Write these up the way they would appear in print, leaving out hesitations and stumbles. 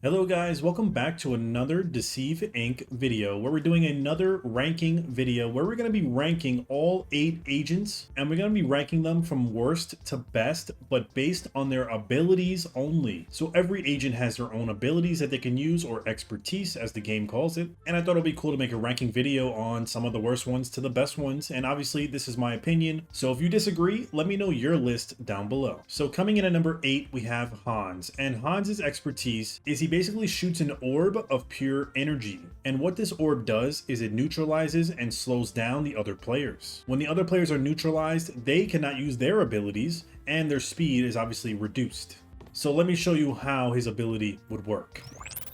Hello guys, welcome back to another Deceive Inc. video where we're doing another ranking video where we're going to be ranking all 8 agents and we're going to be ranking them from worst to best, but based on their abilities only. So every agent has their own abilities that they can use, or expertise as the game calls it, and I thought it'd be cool to make a ranking video on some of the worst ones to the best ones, and obviously this is my opinion, so if you disagree, let me know your list down below. So coming in at number 8 we have Hans, and Hans's expertise is he basically shoots an orb of pure energy, and what this orb does is it neutralizes and slows down the other players. When the other players are neutralized, they cannot use their abilities and their speed is obviously reduced. So let me show you how his ability would work.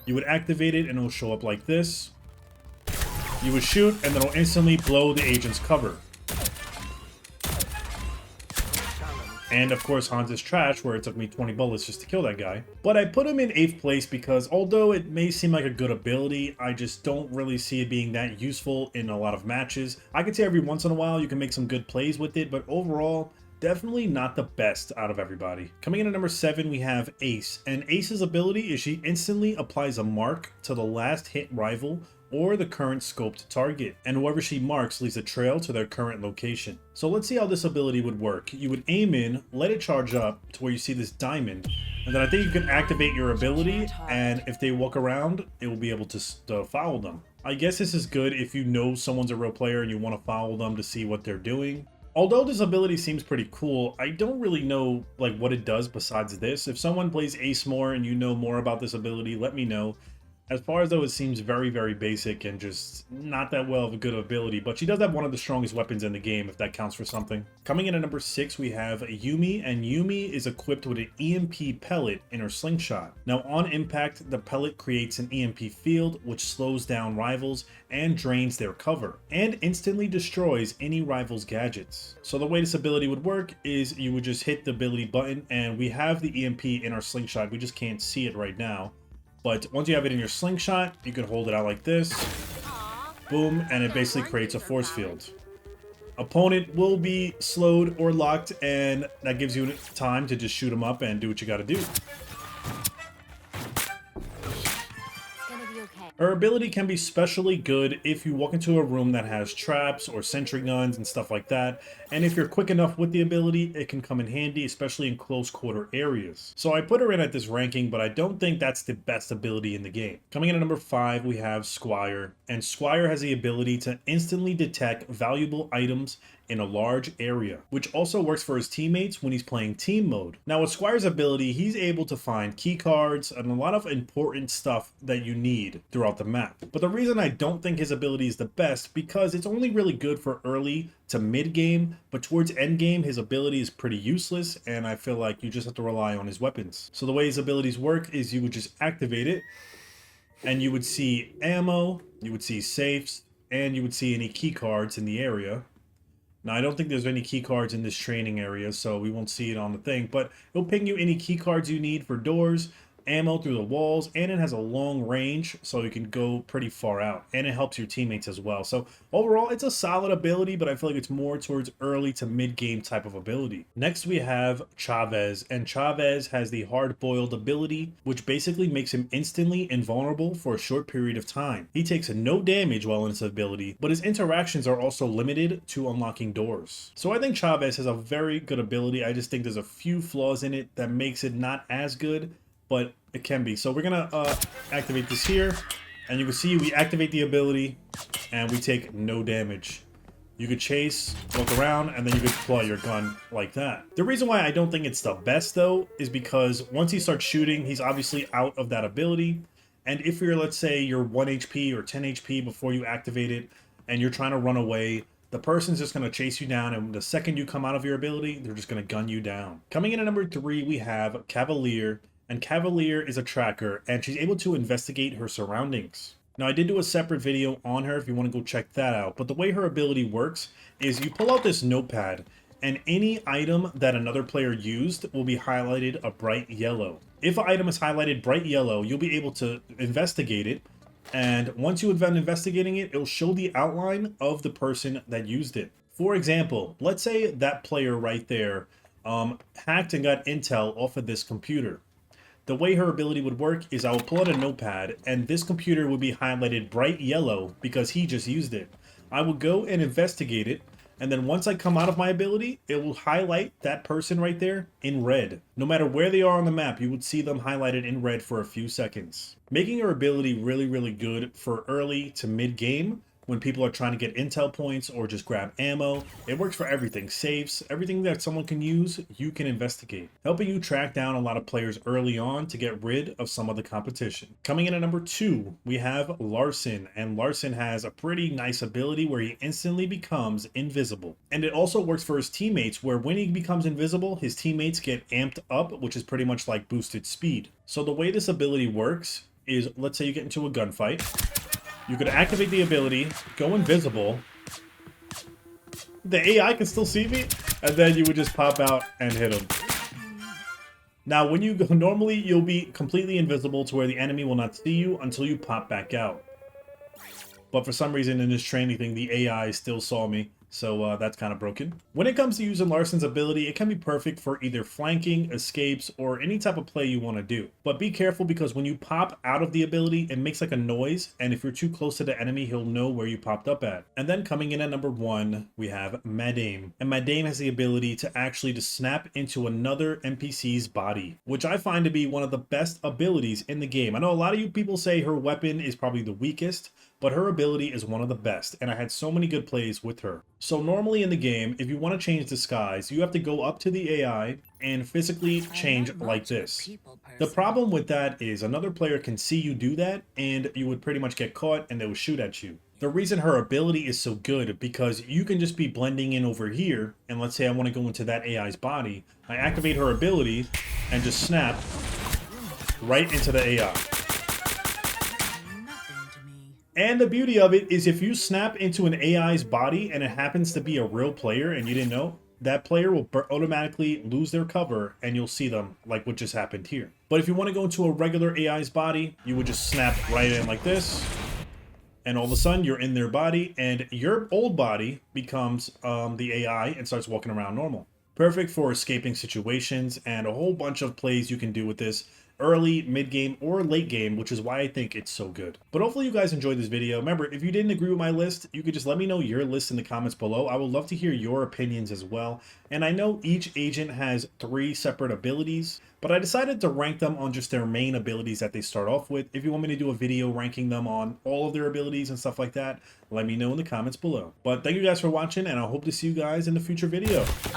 You would activate it and it'll show up like this. You would shoot and then it'll instantly blow the agent's cover. And of course Hans is trash, where it took me 20 bullets just to kill that guy. But I put him in 8th place because although it may seem like a good ability, I just don't really see it being that useful in a lot of matches. I could say every once in a while you can make some good plays with it, but overall, definitely not the best out of everybody. Coming in at number 7, we have Ace. And Ace's ability is she instantly applies a mark to the last hit rival or the current scoped target, and whoever she marks leaves a trail to their current location. So let's see how this ability would work. You would aim in, let it charge up to where you see this diamond, and then I think you can activate your ability, and if they walk around, it will be able to follow them. I guess this is good if you know someone's a real player and you want to follow them to see what they're doing. Although this ability seems pretty cool, I don't really know like what it does besides this. If someone plays Ace more and you know more about this ability, let me know. As far as though it seems very, very basic and just not that well of a good ability, but she does have one of the strongest weapons in the game, if that counts for something. Coming in at number 6, we have Yumi, and Yumi is equipped with an EMP pellet in her slingshot. Now on impact, the pellet creates an EMP field, which slows down rivals and drains their cover, and instantly destroys any rival's gadgets. So the way this ability would work is you would just hit the ability button, and we have the EMP in our slingshot, we just can't see it right now. But once you have it in your slingshot, you can hold it out like this, boom, and it basically creates a force field. Opponent will be slowed or locked, and that gives you time to just shoot them up and do what you gotta do. Her ability can be especially good if you walk into a room that has traps or sentry guns and stuff like that, and if you're quick enough with the ability, it can come in handy, especially in close quarter areas. So I put her in at this ranking, but I don't think that's the best ability in the game. Coming in at number 5, we have Squire, and Squire has the ability to instantly detect valuable items in a large area, which also works for his teammates when he's playing team mode. Now with Squire's ability, he's able to find key cards and a lot of important stuff that you need throughout the map. But the reason I don't think his ability is the best, because it's only really good for early to mid game, but towards end game his ability is pretty useless, and I feel like you just have to rely on his weapons. So the way his abilities work is you would just activate it, and you would see ammo, you would see safes, and you would see any key cards in the area. Now, I don't think there's any key cards in this training area, so we won't see it on the thing, but it'll ping you any key cards you need for doors, ammo through the walls, and it has a long range, so you can go pretty far out, and it helps your teammates as well. So overall, it's a solid ability, but I feel like it's more towards early to mid-game type of ability. Next, we have Chavez, and Chavez has the hard-boiled ability, which basically makes him instantly invulnerable for a short period of time. He takes no damage while in his ability, but his interactions are also limited to unlocking doors. So I think Chavez has a very good ability. I just think there's a few flaws in it that makes it not as good, but it can be. So we're gonna activate this here, and you can see we activate the ability and we take no damage. You could chase, walk around, and then you could deploy your gun like that. The reason why I don't think it's the best though is because once he starts shooting, he's obviously out of that ability, and if you're, let's say you're 1 HP or 10 HP before you activate it and you're trying to run away, the person's just going to chase you down, and the second you come out of your ability, they're just going to gun you down. Coming in at number 3, we have Cavalier. And Cavalier is a tracker, and she's able to investigate her surroundings. Now, I did do a separate video on her if you want to go check that out, but the way her ability works is you pull out this notepad, and any item that another player used will be highlighted a bright yellow. If an item is highlighted bright yellow, you'll be able to investigate it, and once you have been investigating it, it'll show the outline of the person that used it. For example, let's say that player right there hacked and got intel off of this computer. The way her ability would work is I will pull out a notepad and this computer would be highlighted bright yellow because he just used it. I will go and investigate it, and then once I come out of my ability, it will highlight that person right there in red. No matter where they are on the map, you would see them highlighted in red for a few seconds. Making her ability really good for early to mid game, when people are trying to get intel points or just grab ammo. It works for everything. Safes, everything that someone can use, you can investigate. Helping you track down a lot of players early on to get rid of some of the competition. Coming in at number 2, we have Larson. And Larson has a pretty nice ability where he instantly becomes invisible. And it also works for his teammates, where when he becomes invisible, his teammates get amped up, which is pretty much like boosted speed. So the way this ability works is, let's say you get into a gunfight. You could activate the ability, go invisible. The AI can still see me, and then you would just pop out and hit him. Now, when you go, normally you'll be completely invisible to where the enemy will not see you until you pop back out. But for some reason in this training thing, the AI still saw me. So that's kind of broken. When it comes to using Larson's ability, it can be perfect for either flanking, escapes, or any type of play you want to do. But be careful because when you pop out of the ability, it makes like a noise. And if you're too close to the enemy, he'll know where you popped up at. And then coming in at number 1, we have Madame. And Madame has the ability to actually just snap into another NPC's body, which I find to be one of the best abilities in the game. I know a lot of you people say her weapon is probably the weakest, but her ability is one of the best, and I had so many good plays with her. So normally in the game, if you want to change disguise, you have to go up to the AI and physically change like this. The problem with that is another player can see you do that, and you would pretty much get caught and they would shoot at you. The reason her ability is so good, because you can just be blending in over here, and let's say I want to go into that AI's body, I activate her ability and just snap right into the AI. And the beauty of it is if you snap into an AI's body and it happens to be a real player and you didn't know, that player will automatically lose their cover and you'll see them like what just happened here. But if you want to go into a regular AI's body, you would just snap right in like this. And all of a sudden you're in their body and your old body becomes the AI and starts walking around normal. Perfect for escaping situations and a whole bunch of plays you can do with this. Early, mid-game, or late game, which is why I think it's so good. But hopefully you guys enjoyed this video. Remember, if you didn't agree with my list, you could just let me know your list in the comments below. I would love to hear your opinions as well. And I know each agent has 3 separate abilities, but I decided to rank them on just their main abilities that they start off with. If you want me to do a video ranking them on all of their abilities and stuff like that, let me know in the comments below. But thank you guys for watching, and I hope to see you guys in the future video.